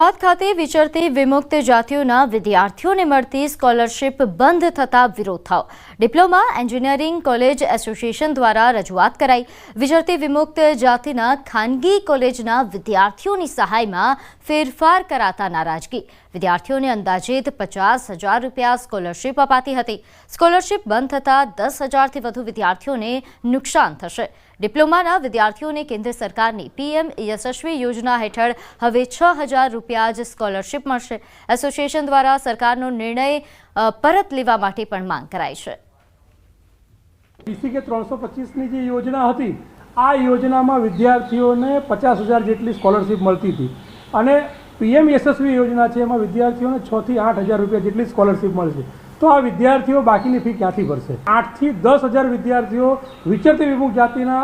અમદાવાદ ખાતે વિચરતી વિમુક્ત જાતિઓના વિદ્યાર્થીઓને મળતી સ્કોલરશીપ બંધ થતા વિરોધ થયો। ડિપ્લોમા એન્જિનિયરિંગ કોલેજ એસોસિએશન દ્વારા રજૂઆત કરાઈ। વિચરતી વિમુક્ત જાતિના ખાનગી કોલેજના વિદ્યાર્થીઓની સહાયમાં ફેરફાર કરાતા નારાજગી। વિદ્યાર્થીઓને અંદાજિત 50,000 રૂપિયા સ્કોલરશીપ અપાતી હતી। સ્કોલરશીપ બંધ થતા 10,000થી વધુ વિદ્યાર્થીઓને નુકસાન થશે। ડિપ્લોમાના વિદ્યાર્થીઓને કેન્દ્ર સરકારની પીએમ યશસ્વી યોજના હેઠળ હવે 6,000 રૂપિયા જ સ્કોલરશીપ મળશે। એસોસિએશન દ્વારા સરકારનો નિર્ણય પરત લેવા માટે પણ માંગ કરાઈ છે। બીસી કે 325ની જે યોજના હતી, આ યોજનામાં વિદ્યાર્થીઓને 50,000 જેટલી સ્કોલરશીપ મળતી હતી અને પીએમ યશસ્વી યોજના છે એમાં વિદ્યાર્થીઓને 6,000 થી 8,000 રૂપિયા જેટલી સ્કોલરશીપ મળશે। તો આ વિદ્યાર્થીઓ બાકીની ફી ક્યાંથી ભરશે? 8,000 થી 10,000 વિદ્યાર્થીઓ વિચરતી વિમુક્ત જાતિના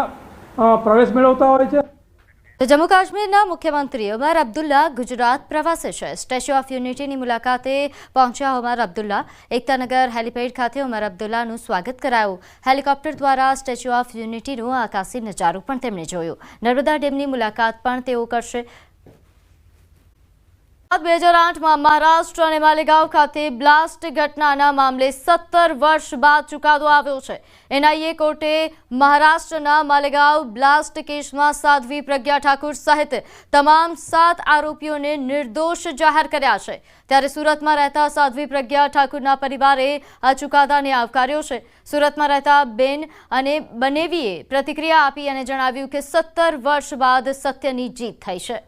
પ્રવેશ મેળવતા હોય છે। જમ્મુ કાશ્મીરના મુખ્યમંત્રી ઉમર અબ્દુલ્લા ગુજરાત પ્રવાસે છે। સ્ટેચ્યુ ઓફ યુનિટીની મુલાકાતે પહોંચ્યા ઉમર અબ્દુલ્લા। એકતાનગર હેલિપેડ ખાતે ઉમર અબ્દુલ્લાનું સ્વાગત કરાયું। હેલિકોપ્ટર દ્વારા સ્ટેચ્યુ ઓફ યુનિટીનો આકાશી નજારો પણ તેમણે જોયો। નર્મદા ડેમની મુલાકાત પણ તેઓ કરશે। 2008માં મહારાષ્ટ્ર અને માલેગાંવ ખાતે બ્લાસ્ટ ઘટનાના મામલે 17 વર્ષ બાદ ચુકાદો આવ્યો છે। એનઆઈએ કોર્ટે મહારાષ્ટ્રના માલેગાંવ બ્લાસ્ટ કેસમાં સાધ્વી પ્રજ્ઞા ઠાકુર સહિત તમામ 7 આરોપીઓને નિર્દોષ જાહેર કર્યા છે। ત્યારે સુરતમાં રહેતા સાધ્વી પ્રજ્ઞા ઠાકુરના પરિવારે આ ચુકાદાને આવકાર્યો છે। સુરતમાં રહેતા બેન અને બનેવીએ પ્રતિક્રિયા આપી અને જણાવ્યું કે 17 વર્ષ બાદ સત્યની જીત થઈ છે।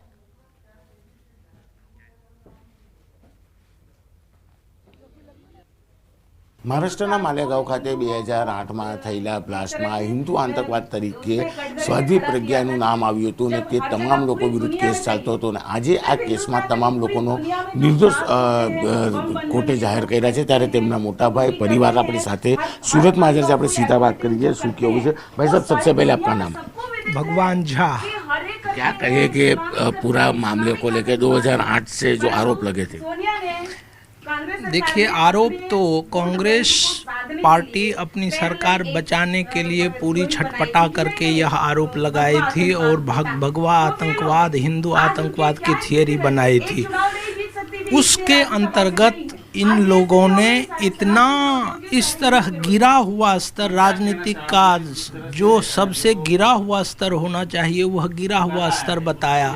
મહારાષ્ટ્રના માલેગાંવ ખાતે 2008માં થયેલા બ્લાસ્ટમાં હિન્દુ આતંકવાદ તરીકે સાધ્વી પ્રજ્ઞાનું નામ આવ્યું હતું અને તે તમામ લોકો વિરુદ્ધ કેસ ચાલતો હતો અને આજે આ કેસમાં તમામ લોકોનો નિર્દોષ કોર્ટે જાહેર કર્યા છે। ત્યારે તેમના મોટા ભાઈ પરિવાર આપણી સાથે સુરતમાં હાજર છે। આપણે સીધા વાત કરીએ, શું કેવું છે भाई साहब? सबसे पहले आपका नाम? भगवान झा। क्या कहे कि पूरा मामले को लेकर 2008 से जो आरोप लगे थे? देखिए, आरोप तो कांग्रेस पार्टी अपनी सरकार बचाने के लिए पूरी छटपटा करके यह आरोप लगाई थी और भगवा आतंकवाद, हिंदू आतंकवाद की थियरी बनाई थी। उसके अंतर्गत इन लोगों ने इतना इस तरह गिरा हुआ स्तर, राजनीतिक का जो सबसे गिरा हुआ स्तर होना चाहिए वह गिरा हुआ स्तर बताया।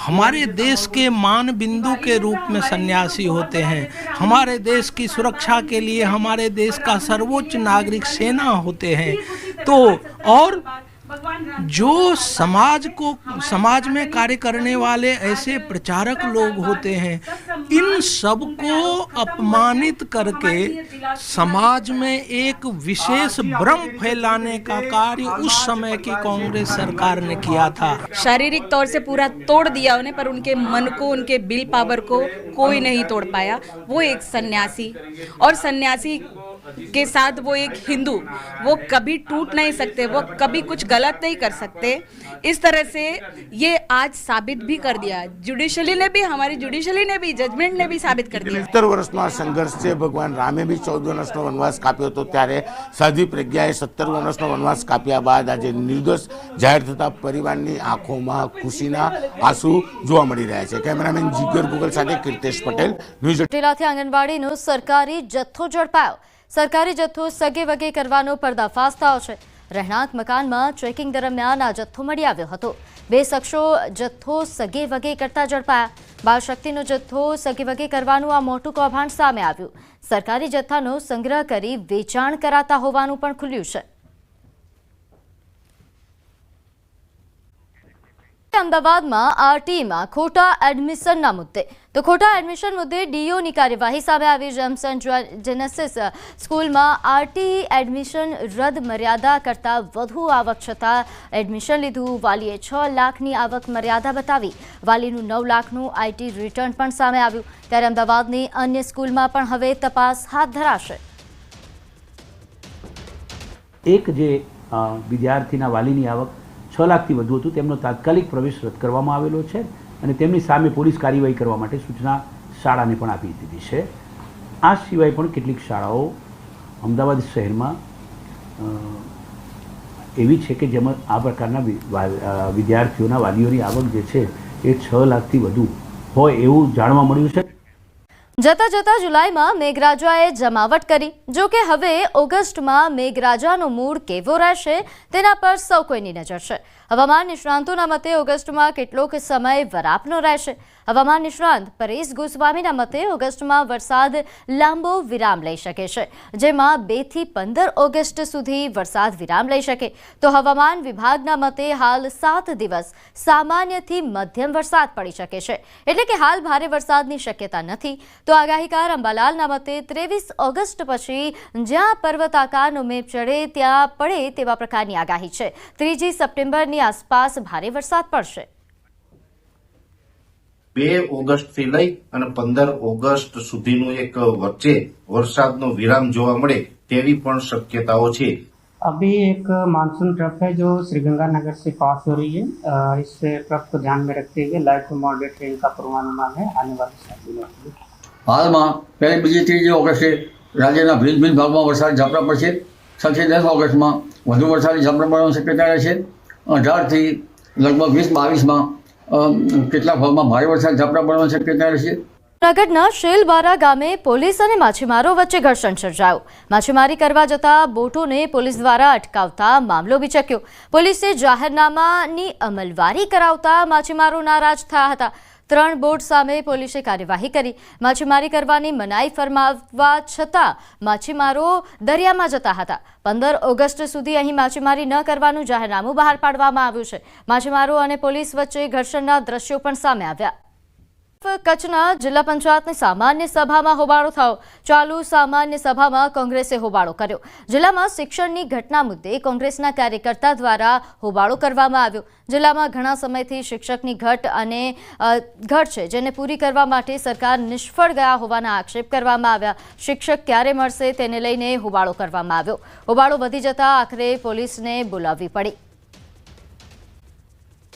हमारे देश के मान बिंदु के रूप में सन्यासी होते हैं। हमारे देश की सुरक्षा के लिए हमारे देश का सर्वोच्च नागरिक सेना होते हैं। तो और जो समाज में कार्य करने वाले ऐसे प्रचारक लोग होते हैं, इन सब को अपमानित करके समाज में एक विशेष भ्रम फैलाने का कार्य उस समय की कांग्रेस सरकार ने किया था। शारीरिक तौर से पूरा तोड़ दिया उन्हें, पर उनके मन को, उनके बिल पावर को कोई नहीं तोड़ पाया। वो एक सन्यासी, और सन्यासी के साथ वो एक हिंदू, वो कभी टूट नहीं सकते, वो कभी कुछ गलत नहीं कर सकते। इस तरह से ये आज साबित भी कर दिया। जुडिशली ने भी, हमारी जुडिशली ने भी, जजमेंट ने भी साबित कर दिया। 70 વર્ષનો સંઘર્ષ છે। ભગવાન રામે બી 14 વર્ષનો વનવાસ કાપ્યો હતો, ત્યારે સાધ્વી પ્રજ્ઞાએ 17 વર્ષનો વનવાસ કાપ્યા બાદ આજે નિર્દોષ જાહેર થતા પરિવારની આંખોમાં ખુશીના આંસુ જોવા મળી રહ્યા છે। કેમેરામેન જીગર ગુગલ સાથે કીર્તેશ પટેલ, ન્યૂઝ। ચોટીલાથી આંગણવાડીનો સરકારી જથ્થો ઝડપાયો। સરકારી જથ્થો સગે વગે કરવાનો પર્દાફાશ થયો છે। રહેણાંક મકાનમાં ચેકિંગ દરમિયાન આ જથ્થો મળી આવ્યો હતો। 2 શખ્સો જથ્થો સગે વગે કરતા ઝડપાયા। બાળ શક્તિનો જથ્થો સગે વગે કરવાનું આ મોટું કૌભાંડ સામે આવ્યું। સરકારી જથ્થાનો સંગ્રહ કરી વેચાણ કરાતા હોવાનું પણ ખુલ્યું છે। અમદાવાદમાં આરટીમાં ખોટા એડમિશનના મુદ્દે ખોટા એડમિશન મુદ્દે ડીઓની કાર્યવાહી સામે આવી। જેમસન જેનેસિસ સ્કૂલમાં આરટી એડમિશન રદ મર્યાદા કરતાં વધુ આવક છતાં એડમિશન લીધું। વાલીએ 6 લાખની આવક મર્યાદા બતાવી। વાલીનું 9 લાખનું આઈટી રિટર્ન પણ સામે આવ્યું। ત્યારે અમદાવાદની અન્ય સ્કૂલમાં પણ હવે તપાસ હાથ ધરાશે। એક જે વિદ્યાર્થીના વાલીની આવક 6 લાખથી વધુ હતું, તેમનો તાત્કાલિક પ્રવેશ રદ કરવામાં આવેલો છે અને તેમની સામે પોલીસ કાર્યવાહી કરવા માટે સૂચના શાળાને પણ આપી દીધી છે। આ સિવાય પણ કેટલીક શાળાઓ અમદાવાદ શહેરમાં એવી છે કે જેમાં આ પ્રકારના વિદ્યાર્થીઓના વાલીઓની આવક જે છે એ 6 લાખથી વધુ હોય એવું જાણવા મળ્યું છે. જતા જતા જુલાઈમાં મેઘરાજાએ જમાવટ કરી. જો કે હવે ઓગસ્ટમાં મેઘરાજાનો મૂડ કેવો રહેશે તેના પર સૌ કોઈની નજર છે. હવામાન નિષ્ણાંતોના મતે ઓગસ્ટમાં કેટલોક સમય વરાપનો રહેશે. હવામાન નિષ્ણાંત પરેશ ગોસ્વામીના મતે ઓગસ્ટમાં વરસાદ લાંબો વિરામ લઈ શકે છે, જેમાં 2 થી 15 ઓગસ્ટ સુધી વરસાદ વિરામ લઈ શકે. તો હવામાન વિભાગના મતે હાલ 7 દિવસ સામાન્યથી મધ્યમ વરસાદ પડી શકે છે, એટલે કે હાલ ભારે વરસાદની શક્યતા નથી. તો આગાહીકાર અંબાલાલના મતે 23 ઓગસ્ટ પછી જ્યાં પર્વતાકારનો મેપ ચડે ત્યાં પડે તેવા પ્રકારની આગાહી છે. 3 સપ્ટેમ્બરની આસપાસ ભારે વરસાદ પડશે. 2 ઓગસ્ટથી લઈ અને 15 ઓગસ્ટ સુધીનું એક વચ્ચે વરસાદનો વિરામ જોવા મળે તેવી પણ શક્યતાઓ છે. अभी एक मानसून ट्रफ है जो श्रीगंगानगर से पास हो रही है. इस ट्रफ को ध्यान में रखते हुए लाइट टू मॉडरेट रेन का पूर्वानुमान है आने वाले 7 दिनों के लिए. हालમાં પહેલી બીજી ત્રીજી ઓગસ્ટે રાજ્યના ભિન્ન ભિન્ન ભાગમાં વરસાદ ઝાપટા પડશે. 6 થી 10 ઓગસ્ટમાં વધુ વરસાદી ઝાપટા પડવાની શક્યતા રહેશે. 18થી લગભગ 20-22માં કેટલાક ભાગમાં ભારે વરસાદ ઝાપટા પડવાની શક્યતા રહેશે. જૂનાગઢના શેલબારા ગામે પોલીસ અને માછીમારો વચ્ચે ઘર્ષણ સર્જાયું. માછીમારી કરવા જતા બોટોને પોલીસ દ્વારા અટકાવતા મામલો બિચક્યો. પોલીસે જાહેરનામાની અમલવારી કરાવતા માછીમારો નારાજ થયા હતા. 3 બોટ સામે પોલીસે કાર્યવાહી કરી. માછીમારી કરવાની મનાઈ ફરમાવવા છતાં માછીમારો દરિયામાં જતા હતા. 15 ઓગસ્ટ સુધી અહીં માછીમારી ન કરવાનું જાહેરનામું બહાર પાડવામાં આવ્યું છે. માછીમારો અને પોલીસ વચ્ચે ઘર્ષણના દ્રશ્યો પણ સામે આવ્યા. કચ્છના જિલ્લા પંચાયતની સામાન્ય સભામાં હોબાળો થયો. ચાલુ સામાન્ય સભામાં કોંગ્રેસે હોબાળો કર્યો. જિલ્લામાં શિક્ષણની ઘટના મુદ્દે કોંગ્રેસના કાર્યકર્તા દ્વારા હોબાળો કરવામાં આવ્યો. જિલ્લામાં ઘણા સમયથી શિક્ષકની ઘટ છે, જેને પૂરી કરવા માટે સરકાર નિષ્ફળ ગયા હોવાના આક્ષેપ કરવામાં આવ્યા. શિક્ષક ક્યારે મળશે તેને લઈને હોબાળો કરવામાં આવ્યો. હોબાળો વધી જતા આખરે પોલીસને બોલાવવી પડી.